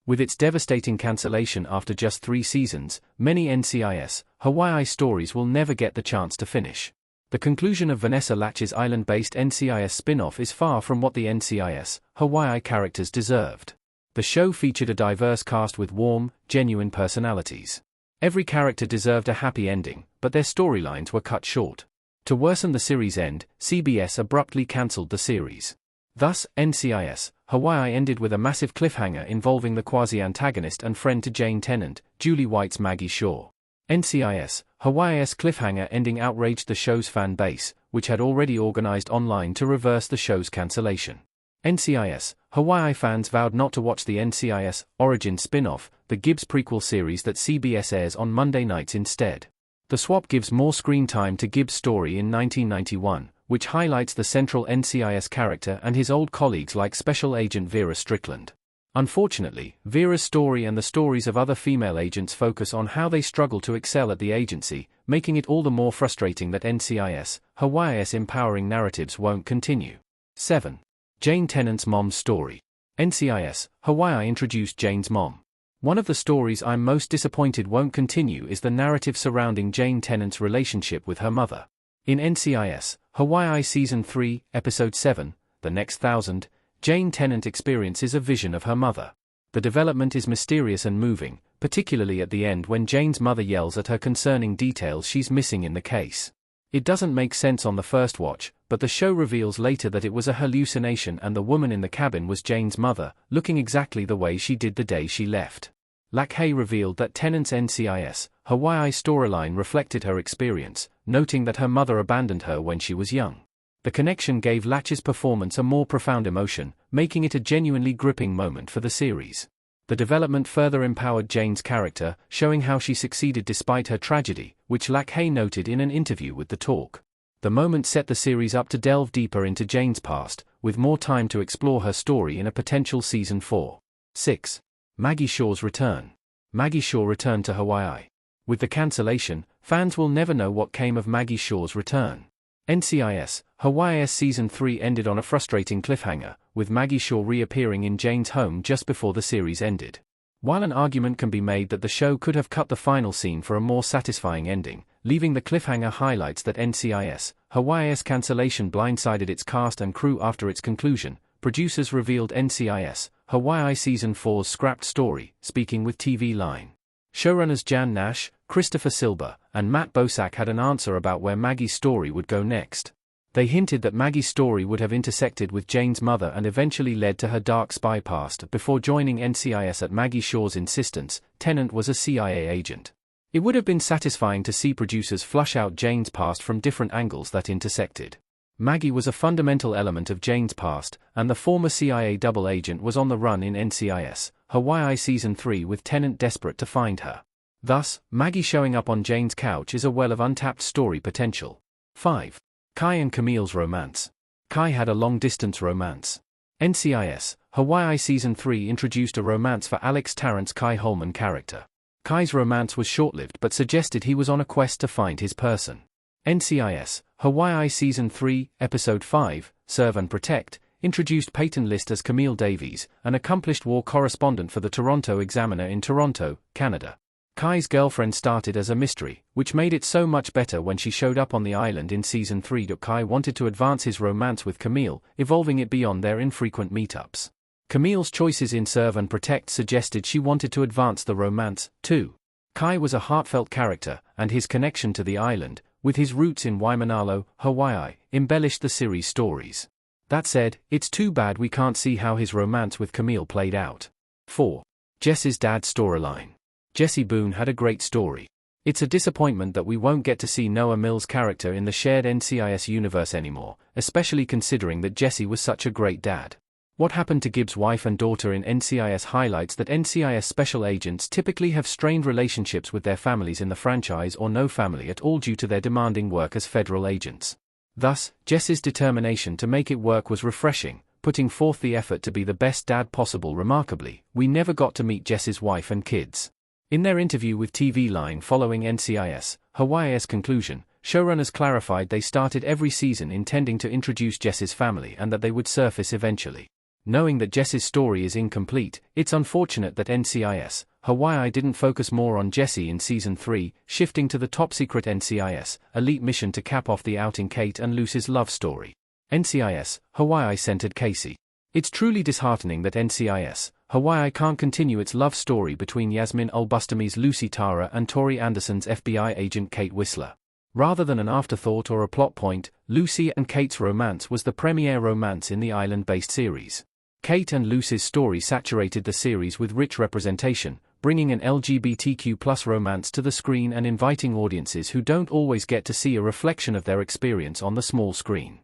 With its devastating cancellation after just 3 seasons, many NCIS Hawai'i stories will never get the chance to finish. The conclusion of Vanessa Latch's island-based NCIS spin-off is far from what the NCIS Hawai'i characters deserved. The show featured a diverse cast with warm, genuine personalities. Every character deserved a happy ending, but their storylines were cut short. To worsen the series' end, CBS abruptly cancelled the series. Thus, NCIS Hawai'i ended with a massive cliffhanger involving the quasi-antagonist and friend to Jane Tennant, Julie White's Maggie Shaw. NCIS Hawaii's cliffhanger ending outraged the show's fan base, which had already organized online to reverse the show's cancellation. NCIS Hawai'i fans vowed not to watch the NCIS Origin spin-off, the Gibbs prequel series that CBS airs on Monday nights instead. The swap gives more screen time to Gibbs' story in 1991, which highlights the central NCIS character and his old colleagues like Special Agent Vera Strickland. Unfortunately, Vera's story and the stories of other female agents focus on how they struggle to excel at the agency, making it all the more frustrating that NCIS Hawaii's empowering narratives won't continue. 7. Jane Tennant's mom's story. NCIS Hawai'i introduced Jane's mom. One of the stories I'm most disappointed won't continue is the narrative surrounding Jane Tennant's relationship with her mother. In NCIS Hawai'i Season 3, Episode 7, The Next 1000, Jane Tennant experiences a vision of her mother. The development is mysterious and moving, particularly at the end when Jane's mother yells at her concerning details she's missing in the case. It doesn't make sense on the first watch, but the show reveals later that it was a hallucination and the woman in the cabin was Jane's mother, looking exactly the way she did the day she left. Lakhay revealed that Tennant's NCIS Hawai'i storyline reflected her experience, noting that her mother abandoned her when she was young. The connection gave Latch's performance a more profound emotion, making it a genuinely gripping moment for the series. The development further empowered Jane's character, showing how she succeeded despite her tragedy, which Lakhay noted in an interview with The Talk. The moment set the series up to delve deeper into Jane's past, with more time to explore her story in a potential Season 4. 6. Maggie Shaw's return. Maggie Shaw returned to Hawaii. With the cancellation, fans will never know what came of Maggie Shaw's return. NCIS Hawaii's Season 3 ended on a frustrating cliffhanger, with Maggie Shaw reappearing in Jane's home just before the series ended. While an argument can be made that the show could have cut the final scene for a more satisfying ending, leaving the cliffhanger highlights that NCIS Hawaii's cancellation blindsided its cast and crew after its conclusion. Producers revealed NCIS Hawai'i Season 4's scrapped story, speaking with TV Line. Showrunners Jan Nash, Christopher Silber, and Matt Bosak had an answer about where Maggie's story would go next. They hinted that Maggie's story would have intersected with Jane's mother and eventually led to her dark spy past. Before joining NCIS at Maggie Shaw's insistence, Tennant was a CIA agent. It would have been satisfying to see producers flush out Jane's past from different angles that intersected. Maggie was a fundamental element of Jane's past, and the former CIA double agent was on the run in NCIS Hawai'i Season 3 with Tennant desperate to find her. Thus, Maggie showing up on Jane's couch is a well of untapped story potential. 5. Kai and Camille's romance. Kai had a long-distance romance. NCIS Hawai'i Season 3 introduced a romance for Alex Tarrant's Kai Holman character. Kai's romance was short-lived but suggested he was on a quest to find his person. NCIS Hawai'i Season 3, Episode 5, Serve and Protect, introduced Peyton List as Camille Davies, an accomplished war correspondent for the Toronto Examiner in Toronto, Canada. Kai's girlfriend started as a mystery, which made it so much better when she showed up on the island in Season 3. Kai wanted to advance his romance with Camille, evolving it beyond their infrequent meetups. Camille's choices in Serve and Protect suggested she wanted to advance the romance, too. Kai was a heartfelt character, and his connection to the island, with his roots in Waimanalo, Hawaii, embellished the series' stories. That said, it's too bad we can't see how his romance with Camille played out. 4. Jess's dad storyline. Jesse Boone had a great story. It's a disappointment that we won't get to see Noah Mills' character in the shared NCIS universe anymore, especially considering that Jesse was such a great dad. What happened to Gibbs' wife and daughter in NCIS highlights that NCIS special agents typically have strained relationships with their families in the franchise or no family at all due to their demanding work as federal agents. Thus, Jess's determination to make it work was refreshing, putting forth the effort to be the best dad possible. Remarkably, we never got to meet Jess's wife and kids. In their interview with TV Line following NCIS Hawaii's conclusion, showrunners clarified they started every season intending to introduce Jess's family and that they would surface eventually. Knowing that Jess's story is incomplete, it's unfortunate that NCIS Hawai'i didn't focus more on Jessie in Season 3, shifting to the top-secret NCIS Elite mission to cap off the outing Kate and Lucy's love story. NCIS Hawai'i centered Casey. It's truly disheartening that NCIS Hawai'i can't continue its love story between Yasmin Ulbustami's Lucy Tara and Tori Anderson's FBI agent Kate Whistler. Rather than an afterthought or a plot point, Lucy and Kate's romance was the premier romance in the island-based series. Kate and Lucy's story saturated the series with rich representation, bringing an LGBTQ+ romance to the screen and inviting audiences who don't always get to see a reflection of their experience on the small screen.